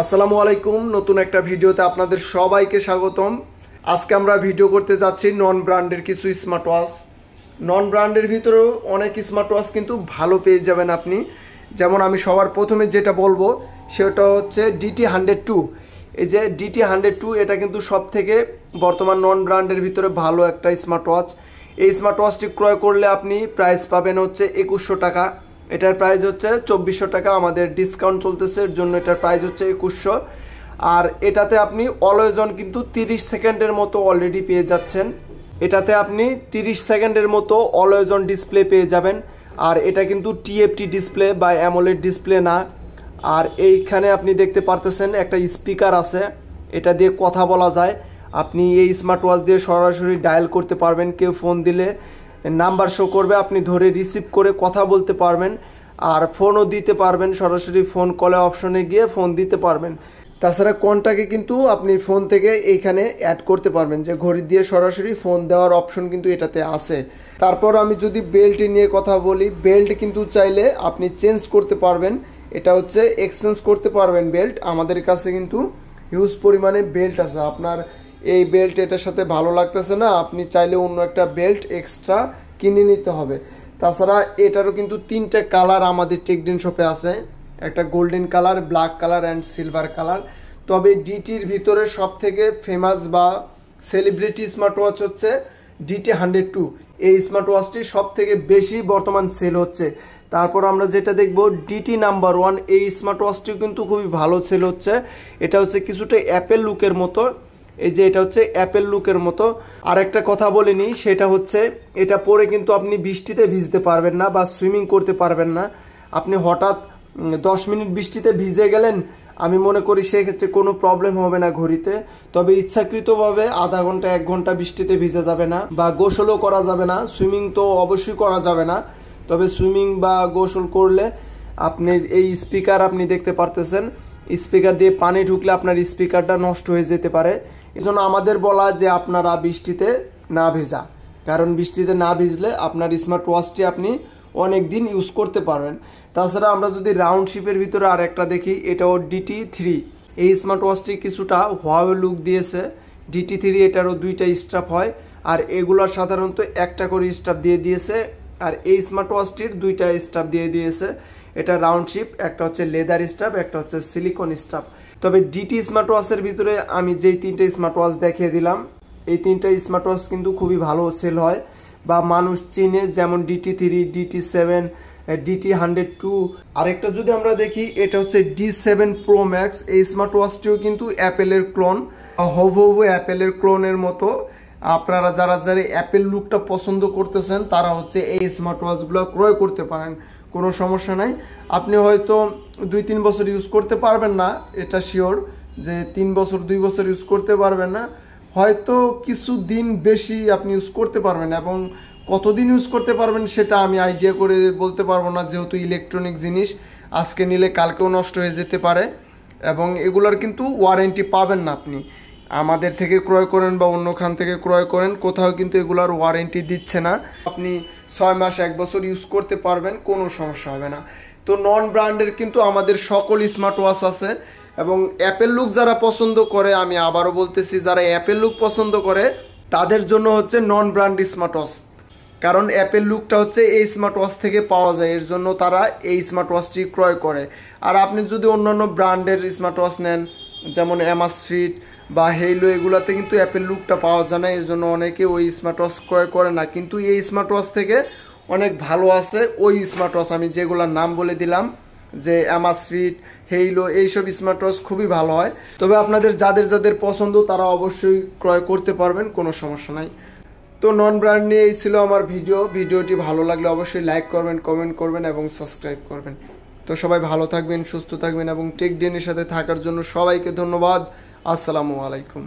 আসসালামু আলাইকুম। নতুন একটা ভিডিওতে আপনাদের সবাইকে স্বাগতম। আজকে আমরা ভিডিও করতে যাচ্ছি নন ব্র্যান্ডের কিছু স্মার্ট ওয়াচ। নন ব্র্যান্ডের ভিতরেও অনেক স্মার্ট ওয়াচ কিন্তু ভালো পেয়ে যাবেন আপনি। যেমন আমি সবার প্রথমে যেটা বলবো সেটা হচ্ছে DT102। এই যে DT102 এটা কিন্তু সব থেকে বর্তমান নন ব্র্যান্ডের ভিতরে ভালো একটা স্মার্ট ওয়াচ। এই স্মার্ট ওয়াচটি ক্রয় করলে আপনি প্রাইস পাবেন হচ্ছে 2100 টাকা। এটার প্রাইস হচ্ছে 2400 টাকা, আমাদের ডিসকাউন্ট চলতেছে এর জন্য এটার প্রাইস হচ্ছে 2100। আর এটাতে আপনি অলওয়েজ অন কিন্তু 30 সেকেন্ডের মতো অলরেডি পেয়ে যাচ্ছেন। এটাতে আপনি 30 সেকেন্ডের মতো অলওয়েজ অন ডিসপ্লে পেয়ে যাবেন। আর এটা কিন্তু TFT ডিসপ্লে বা অ্যামোলেড ডিসপ্লে না। আর এইখানে আপনি দেখতে পারতেছেন একটা স্পিকার আছে, এটা দিয়ে কথা বলা যায়। আপনি এই স্মার্ট ওয়াচ দিয়ে সরাসরি ডায়াল করতে পারবেন, কেউ ফোন দিলে নাম্বার শো করবে, আপনি ধরে রিসিভ করে কথা বলতে পারবেন। আর ফোনও দিতে পারবেন, সরাসরি ফোন কলে অপশনে গিয়ে ফোন দিতে পারবেন। তাছাড়া কন্টাক্টে কিন্তু আপনি ফোন থেকে এইখানে অ্যাড করতে পারবেন, যে ঘড়ি দিয়ে সরাসরি ফোন দেওয়ার অপশন কিন্তু এটাতে আছে। তারপর আমি যদি বেল্ট নিয়ে কথা বলি, বেল্ট কিন্তু চাইলে আপনি চেঞ্জ করতে পারবেন। এটা হচ্ছে এক্সচেঞ্জ করতে পারবেন বেল্ট। আমাদের কাছে কিন্তু হিউজ পরিমাণে বেল্ট আছে। আপনার এই বেল্ট এটার সাথে ভালো লাগতেছে না, আপনি চাইলে অন্য একটা বেল্ট এক্সট্রা কিনে নিতে হবে। তাছাড়া এটারও কিন্তু 3টে কালার আমাদের টেকডেন শপে আছে, একটা golden colour, black colour and silver colour. তবে ডিটির ভিতরে সব থেকে ফেমাস বা সেলিব্রিটি স্মার্ট ওয়াচ হচ্ছে DT102। এই স্মার্ট ওয়াচটি সব থেকে বেশি বর্তমান সেল হচ্ছে। তারপর আমরা যেটা দেখব DT নাম্বার 1, এই স্মার্ট ওয়াচটিও কিন্তু খুবই ভালো সেল হচ্ছে। এটা হচ্ছে কিছুটা অ্যাপেল লুকের মতো, এই যে এটা হচ্ছে অ্যাপেল লুকের মতো। আর একটা কথা বলিনি, সেটা হচ্ছে এটা পরে কিন্তু আপনি বৃষ্টিতে ভিজতে পারবেন না বা সুইমিং করতে পারবেন না। আপনি হঠাৎ 10 মিনিট বৃষ্টিতে ভিজে গেলেন, আমি মনে করি সেক্ষেত্রে কোনো প্রবলেম হবে না ঘড়িতে। তবে ইচ্ছাকৃতভাবে আধা ঘন্টা 1 ঘন্টা বৃষ্টিতে ভিজে যাবে না, বা গোসলও করা যাবে না। সুইমিং তো অবশ্যই করা যাবে না, তবে সুইমিং বা গোসল করলে আপনি এই স্পিকার আপনি দেখতে পারতেছেন, স্পিকার দিয়ে পানি ঢুকলে আপনার স্পিকারটা নষ্ট হয়ে যেতে পারে। এজন্য আমাদের বলা যে আপনারা বৃষ্টিতে না ভেজা, কারণ বৃষ্টিতে না ভিজলে আপনার স্মার্ট ওয়াচটি আপনি অনেক দিন ইউজ করতে পারবেন। তাছাড়া আমরা যদি রাউন্ড শিপের ভিতরে আর একটা দেখি, এটাও DT3। এই স্মার্ট ওয়াচটি কিছুটা হোয়াওয়ে লুক দিয়েছে। DT3 এটারও 2টা স্ট্রাপ হয়, আর এগুলার সাধারণত একটা করে স্ট্রাপ দিয়ে দিয়েছে। আর এই স্মার্ট ওয়াচটির 2টা স্ট্রাপ দিয়ে দিয়েছে। এটা রাউন্ড শিপ, একটা হচ্ছে লেদার স্ট্রাপ, একটা হচ্ছে সিলিকন স্ট্রাপ। তবে DT স্মার্ট ওয়াচের ভিতরে আমি যেই 3টে স্মার্ট ওয়াচ দেখিয়ে দিলাম, এই 3টা স্মার্ট ওয়াচ কিন্তু খুবই ভালো সেল হয় বা মানুষ চিনে, যেমন DT3, DT7, DT102। আরেকটা যদি আমরা দেখি, এটা হচ্ছে D7 Pro Max। এই স্মার্ট ওয়াচটিও কিন্তু অ্যাপেলের ক্লোন, হবু অ্যাপেলের ক্লোনের মতো। আপনারা যারা অ্যাপেল লুকটা পছন্দ করতেছেন তারা হচ্ছে এই স্মার্ট ওয়াচগুলো ক্রয় করতে পারেন, কোনো সমস্যা নাই। আপনি হয়তো 2-3 বছর ইউজ করতে পারবেন না, এটা শিওর যে 3 বছর 2 বছর ইউজ করতে পারবেন না, হয়তো কিছু দিন বেশি আপনি ইউজ করতে পারবেন। এবং কতদিন ইউজ করতে পারবেন সেটা আমি আইডিয়া করে বলতে পারবো না, যেহেতু ইলেকট্রনিক জিনিস আজকে নিলে কালকেও নষ্ট হয়ে যেতে পারে। এবং এগুলোর কিন্তু ওয়ারেন্টি পাবেন না আপনি। আমাদের থেকে ক্রয় করেন বা অন্য খান থেকে ক্রয় করেন, কোথাও কিন্তু এগুলোর ওয়ারেন্টি দিচ্ছে না। আপনি 6 মাস 1 বছর ইউজ করতে পারবেন, কোনো সমস্যা হবে না। তো নন ব্র্যান্ডের কিন্তু আমাদের সকল স্মার্ট ওয়াচ আছে। এবং অ্যাপেল লুক যারা পছন্দ করে, আমি আবারও বলতেছি, যারা অ্যাপেল লুক পছন্দ করে তাদের জন্য হচ্ছে নন ব্র্যান্ড স্মার্ট ওয়াচ। কারণ অ্যাপেল লুকটা হচ্ছে এই স্মার্ট ওয়াচ থেকে পাওয়া যায়, এর জন্য তারা এই স্মার্ট ওয়াচটি ক্রয় করে। আর আপনি যদি অন্যান্য ব্র্যান্ডের স্মার্ট ওয়াচ নেন, যেমন Amazfit বা Haylou, এগুলাতে কিন্তু অ্যাপেল লুকটা পাওয়া যায় না, এর জন্য অনেকে ওই স্মার্ট ওয়াচ ক্রয় করে না। কিন্তু এই স্মার্ট ওয়াচ থেকে অনেক ভালো আছে ওই স্মার্ট ওয়াচ, আমি যেগুলোর নাম বলে দিলাম, যে Amazfit, Haylou, এইসব স্মার্ট ওয়াচ খুবই ভালো হয়। তবে আপনাদের যাদের যাদের পছন্দ তারা অবশ্যই ক্রয় করতে পারবেন, কোনো সমস্যা নাই। তো নন ব্র্যান্ড নিয়ে এই ছিল আমার ভিডিওটি ভালো লাগলে অবশ্যই লাইক করবেন, কমেন্ট করবেন এবং সাবস্ক্রাইব করবেন। তো সবাই ভালো থাকবেন, সুস্থ থাকবেন এবং টেকডেনের সাথে থাকার জন্য সবাইকে ধন্যবাদ। আসসালামু আলাইকুম।